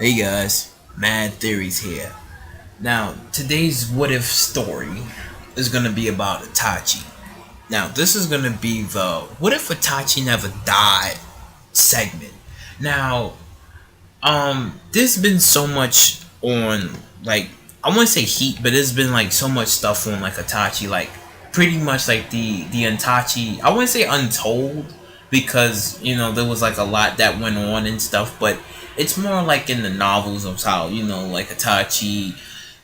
Hey guys, Mad Theories here. Now, today's what if story is gonna be about Itachi. Now, this is gonna be the what if Itachi never died segment. Now, there's been so much on I wouldn't say heat, but there's been like so much stuff on like Itachi, like pretty much like the Itachi. I wouldn't say untold because there was like a lot that went on and stuff, but it's more like in the novels of how like Itachi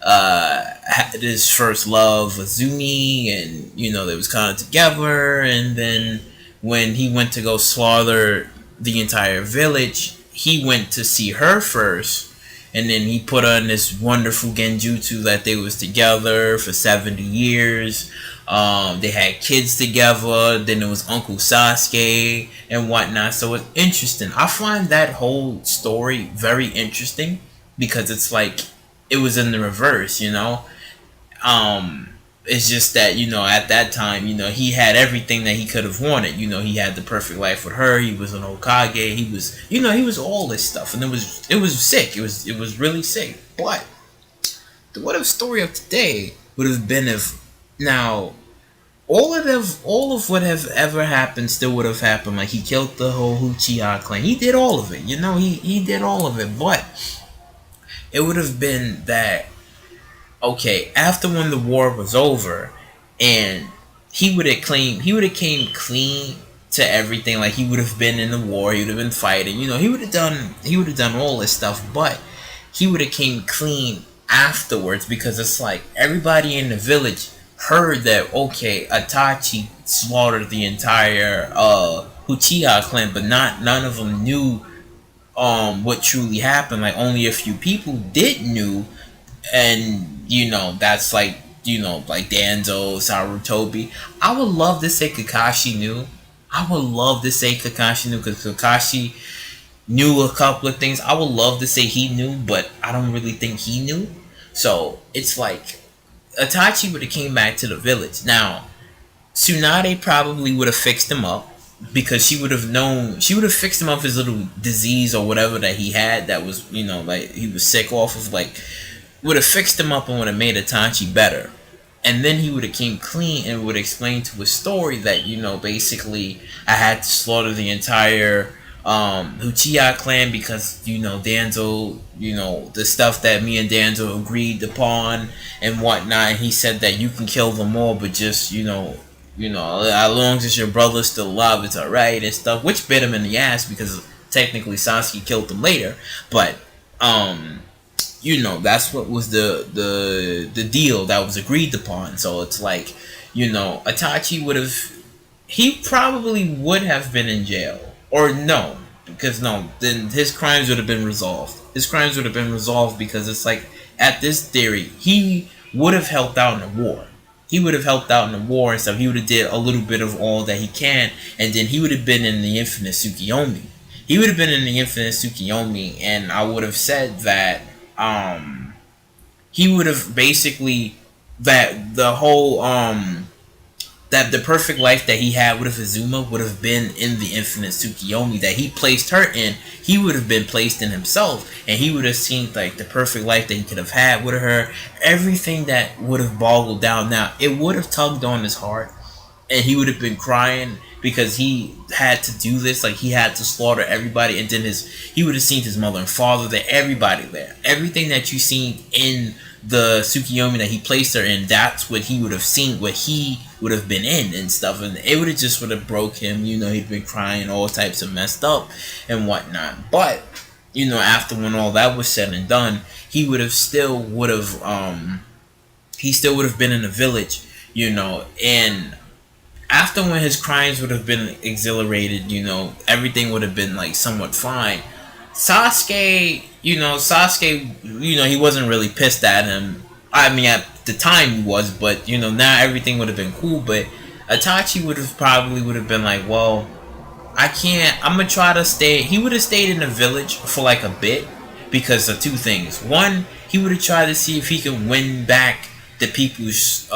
had his first love Azumi, and they was kind of together, and then when he went to go slaughter the entire village, he went to see her first, and then he put on this wonderful genjutsu that they was together for 70 years. They had kids together. Then it was Uncle Sasuke and whatnot. So it's interesting. I find that whole story very interesting because it's like it was in the reverse. Um, it's just that at that time he had everything that he could have wanted. He had the perfect life with her. He was an Okage. He was all this stuff, and it was sick. It was really sick. But the what if story of today would have been if now all of what have ever happened still would have happened. Like he killed the whole Uchiha clan. He did all of it. He did all of it. But it would have been that okay, after when the war was over, and he would have came clean to everything. Like he would have been in the war, he would have been fighting. He would have done all this stuff, but he would have came clean afterwards because it's like everybody in the village heard that okay, Itachi slaughtered the entire Uchiha clan, but not none of them knew what truly happened. Like only a few people did knew, and that's like Danzo, Sarutobi. I would love to say Kakashi knew. I would love to say Kakashi knew because Kakashi knew a couple of things. I would love to say he knew, but I don't really think he knew. So it's like Itachi would have came back to the village. Now Tsunade probably would have fixed him up because she would have fixed him up his little disease or whatever that he had that was like he was sick off of, like would have fixed him up and would have made Itachi better. And then he would have came clean and would explain to his story that basically I had to slaughter the entire Uchiha clan because Danzo, the stuff that me and Danzo agreed upon and whatnot. And he said that you can kill them all, but just as long as your brother's still alive, it's alright and stuff. Which bit him in the ass because technically Sasuke killed him later, but that's what was the deal that was agreed upon. So it's like Itachi would have, he probably would have been in jail, or no, because no, then his crimes would have been resolved. His crimes would have been resolved because it's like at this theory he would have helped out in the war. He would have helped out in the war and stuff. He would have did a little bit of all that he can, and then he would have been in the infinite Tsukiyomi. He would have been in the infinite Tsukiyomi, and I would have said that he would have basically that the whole that the perfect life that he had with Azuma would have been in the infinite Tsukiyomi that he placed her in. He would have been placed in himself, and he would have seen like the perfect life that he could have had with her. Everything that would have boggled down. Now it would have tugged on his heart, and he would have been crying because he had to do this. Like he had to slaughter everybody, and then he would have seen his mother and father there, everybody there, everything that you seen in the Tsukiyomi that he placed her in. That's what he would have seen, what he would have been in and stuff, and it would have just would have broke him. He'd been crying, all types of messed up and whatnot. But after when all that was said and done, he would have still would have he still would have been in the village, and after when his crimes would have been exhilarated, everything would have been like somewhat fine. Sasuke, he wasn't really pissed at him. I mean, at the time he was, but now everything would have been cool. But Itachi would have been like, well, I can't. I'm gonna try to stay. He would have stayed in the village for like a bit because of two things. One, he would have tried to see if he could win back the people's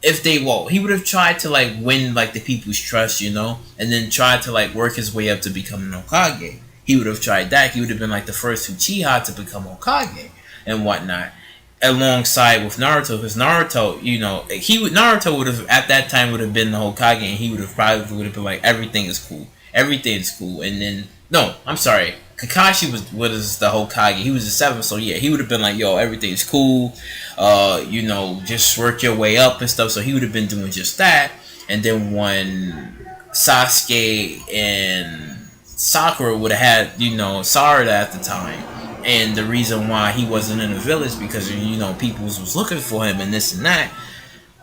if they he would have tried to like win like the people's trust, and then tried to like work his way up to become an Okage. He would have tried that. He would have been like the first Uchiha to become Hokage and whatnot, alongside with Naruto. Because Naruto, Naruto would have at that time would have been the Hokage, and he would have probably would have been like everything is cool, everything is cool. And then no, I'm sorry, Kakashi was the Hokage. He was the seventh, so yeah, he would have been like, yo, everything's cool. Just work your way up and stuff. So he would have been doing just that. And then when Sasuke and Sakura would have had, Sarada at the time, and the reason why he wasn't in the village because people was looking for him and this and that.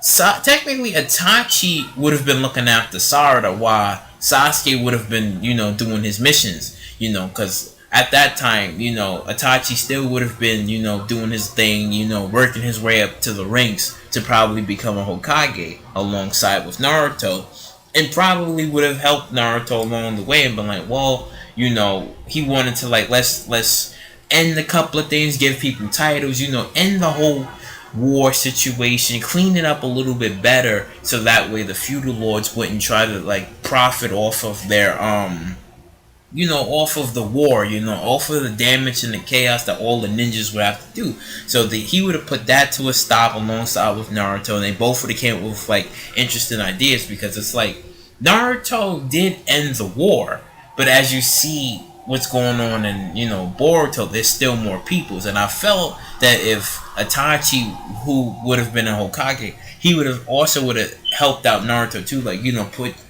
So technically, Itachi would have been looking after Sarada while Sasuke would have been, doing his missions, because at that time, Itachi still would have been, doing his thing, working his way up to the ranks to probably become a Hokage alongside with Naruto, and probably would have helped Naruto along the way and been like, well, he wanted to like let's end a couple of things, give people titles, end the whole war situation, clean it up a little bit better, so that way the feudal lords wouldn't try to like profit off of their off of the war, off of the damage and the chaos that all the ninjas would have to do. So he would have put that to a stop alongside with Naruto, and they both would have came up with like interesting ideas, because it's like Naruto did end the war, but as you see what's going on in Boruto, there's still more peoples. And I felt that if Itachi, who would have been a Hokage, he would have helped out Naruto too, like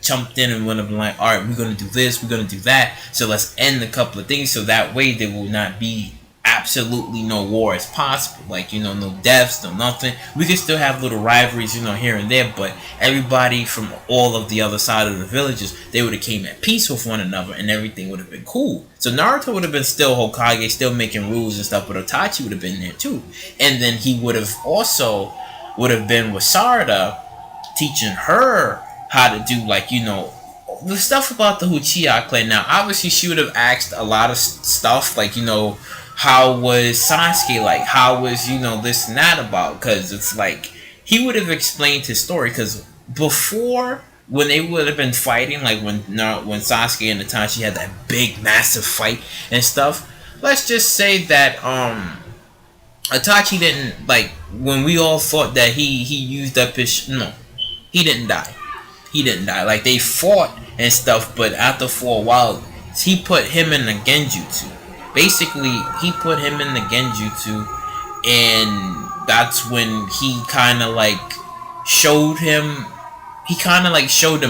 jumped in and would have been like, all right, we're gonna do this, we're gonna do that, so let's end a couple of things, so that way there will not be absolutely no war as possible, like no deaths, no nothing. We can still have little rivalries, here and there, but everybody from all of the other side of the villages, they would have came at peace with one another, and everything would have been cool. So Naruto would have been still Hokage, still making rules and stuff, but Itachi would have been there too, and then he would have also been with Sarada, teaching her how to do the stuff about the Uchiha clan. Now obviously she would have asked a lot of stuff, like how was Sasuke, like how was this and that about, because it's like he would have explained his story, because before, when they would have been fighting, like when Sasuke and Itachi had that big massive fight and stuff, let's just say that Itachi didn't, like, when we all thought that he used up his, no, he didn't die. He didn't die. Like, they fought and stuff, but after for a while, he put him in the Genjutsu. Basically, he put him in the Genjutsu, and that's when he kind of like showed him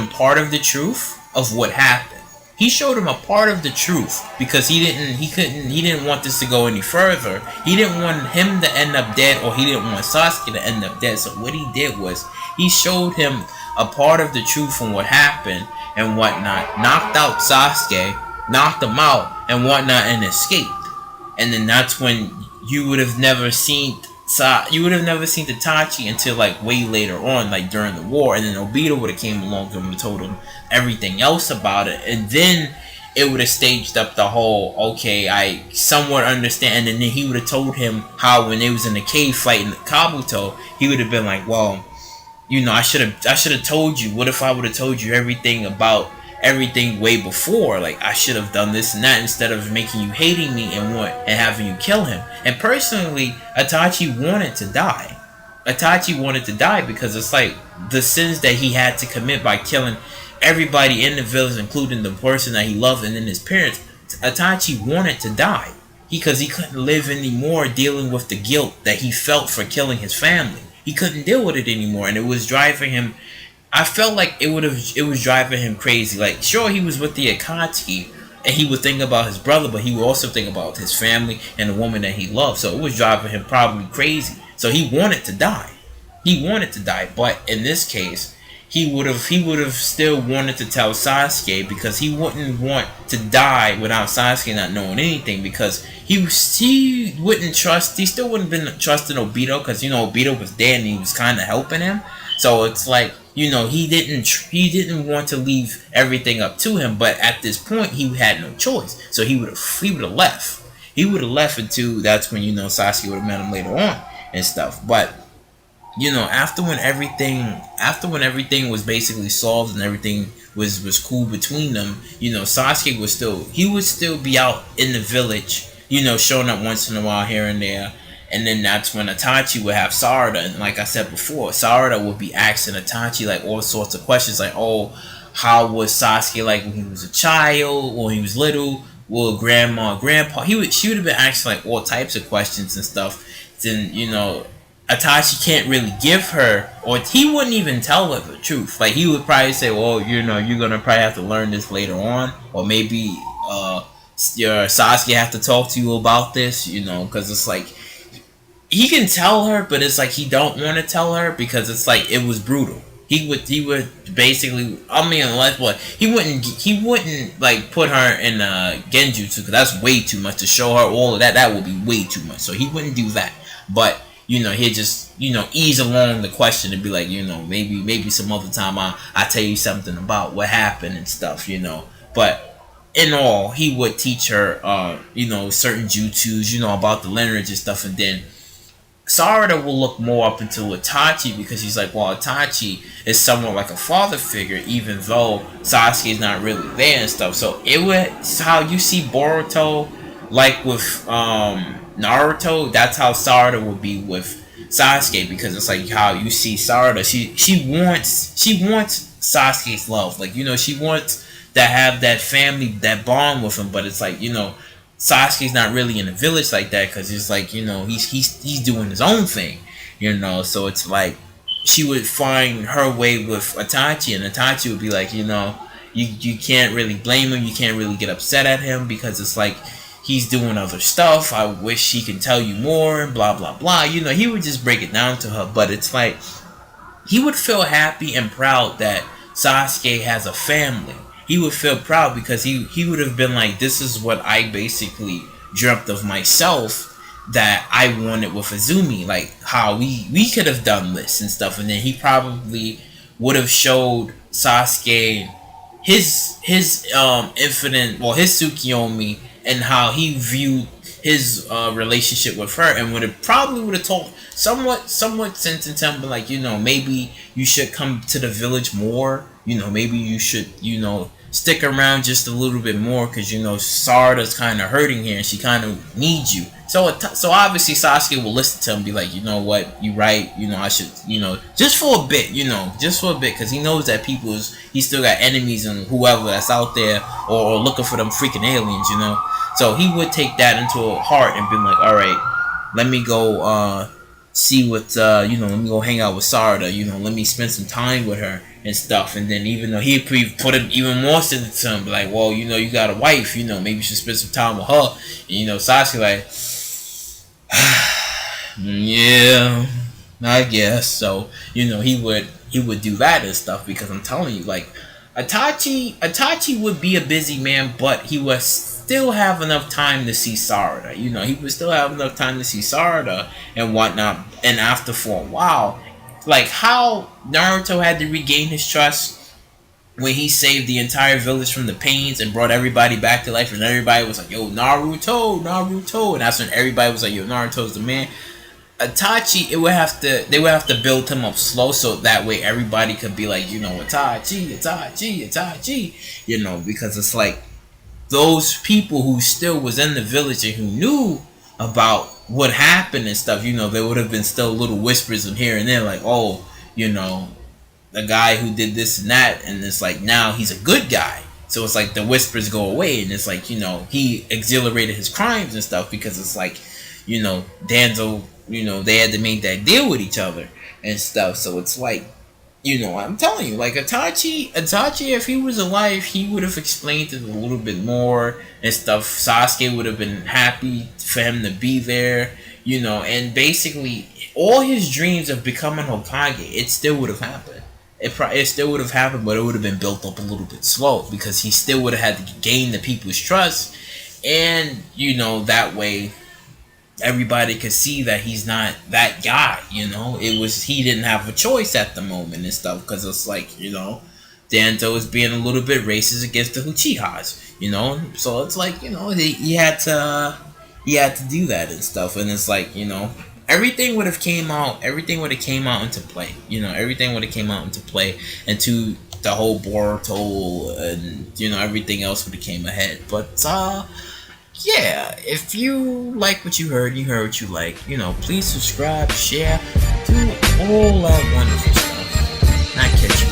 part of the truth of what happened. He showed him a part of the truth, because he didn't want this to go any further. He didn't want him to end up dead, or he didn't want Sasuke to end up dead. So what he did was he showed him a part of the truth from what happened and whatnot, knocked out Sasuke, knocked him out and whatnot, and escaped. And then that's when you would have never seen Itachi until like way later on, like during the war. And then Obito would have came along and told him everything else about it, and then it would have staged up the whole, okay, I somewhat understand. And then he would have told him how when they was in the cave fighting Kabuto, he would have been like, well, I should have told you. What if I would have told you everything way before? Like, I should have done this and that, instead of making you hating me and having you kill him. And personally, Itachi wanted to die. Itachi wanted to die because it's like the sins that he had to commit by killing everybody in the village, including the person that he loved and then his parents. Itachi wanted to die because he couldn't live anymore dealing with the guilt that he felt for killing his family. He couldn't deal with it anymore, and it was driving him. I felt like it was driving him crazy. Like, sure, he was with the Akatsuki, and he would think about his brother, but he would also think about his family and the woman that he loved. So it was driving him probably crazy. So he wanted to die. But in this case, he would have still wanted to tell Sasuke, because he wouldn't want to die without Sasuke not knowing anything, because he still wouldn't been trusting Obito, because Obito was there and he was kind of helping him. So it's like, he didn't want to leave everything up to him, but at this point he had no choice. So he would have left. He would have left until that's when Sasuke would have met him later on and stuff. But after when everything was basically solved and everything was cool between them, Sasuke would still be out in the village, showing up once in a while here and there. And then that's when Itachi would have Sarada, and like I said before, Sarada would be asking Itachi like all sorts of questions, like, "Oh, how was Sasuke like when he was a child, when he was little? Well, grandma, grandpa?" She would have been asking like all types of questions and stuff. Then Itachi can't really give her, or he wouldn't even tell her the truth. Like he would probably say, "Well, you're gonna probably have to learn this later on, or maybe your Sasuke have to talk to you about this," because it's like he can tell her, but it's like he don't want to tell her because it's like it was brutal. He would basically, I mean, like what he wouldn't like put her in genjutsu because that's way too much to show her all of that. That would be way too much. So he wouldn't do that. But he'd just ease along the question and be like, maybe some other time I tell you something about what happened and stuff. But in all, he would teach her certain jutsus, about the lineage and stuff, and then Sarada will look more up into Itachi because he's like, well, Itachi is somewhat like a father figure, even though Sasuke is not really there and stuff. So it's how you see Boruto, like with Naruto. That's how Sarada would be with Sasuke, because it's like how you see Sarada. She wants Sasuke's love, like she wants to have that family, that bond with him. But it's like Sasuke's not really in the village like that because it's like he's doing his own thing, So it's like she would find her way with Itachi, and Itachi would be like, you can't really blame him, you can't really get upset at him because it's like he's doing other stuff. I wish he can tell you more, blah blah blah. He would just break it down to her, but it's like he would feel happy and proud that Sasuke has a family. He would feel proud because he would have been like, this is what I basically dreamt of myself that I wanted with Azumi, like how we could have done this and stuff. And then he probably would have showed Sasuke his infinite, well, his Tsukiyomi, and how he viewed his relationship with her, and would have taught somewhat sense into him, but like maybe you should come to the village more. Maybe you should stick around just a little bit more because Sarada's kind of hurting here and she kind of needs you. So obviously Sasuke will listen to him and be like, what, you right, I should, just for a bit, because he knows that he still got enemies and whoever that's out there, or looking for them freaking aliens, So he would take that into heart and be like, all right, let me go see what let me go hang out with Sarada, let me spend some time with her and stuff. And then even though he put it even more sense to him, like, well, you got a wife, maybe you should spend some time with her. And Sasuke like, yeah, I guess so. He would do that and stuff, because I'm telling you, like, Itachi would be a busy man, but he was still have enough time to see Sarada. He would still have enough time to see Sarada and whatnot. And after, for a while, like how Naruto had to regain his trust when he saved the entire village from the pains and brought everybody back to life, and everybody was like, yo, Naruto, and that's when everybody was like, yo, Naruto's the man. Itachi, they would have to build him up slow, so that way everybody could be like, Itachi, because it's like those people who still was in the village and who knew about what happened and stuff, there would have been still little whispers in here and there, like, oh, the guy who did this and that, and it's like now he's a good guy. So it's like the whispers go away, and it's like, he exhilarated his crimes and stuff, because it's like, Danzo, they had to make that deal with each other and stuff. So it's like, I'm telling you, like Itachi, if he was alive, he would have explained it a little bit more and stuff. Sasuke would have been happy for him to be there, and basically all his dreams of becoming Hokage, it still would have happened. It still would have happened, but it would have been built up a little bit slow, because he still would have had to gain the people's trust, and that way everybody could see that he's not that guy. He didn't have a choice at the moment and stuff, because it's like, Danzo is being a little bit racist against the Uchihas, so it's like, he had to do that and stuff. And it's like, everything would have came out into play, everything would have came out into play, and to the whole Boruto and everything else would have came ahead. But yeah, if you like what you heard what you like, please subscribe, share, do all that wonderful stuff. And I catch you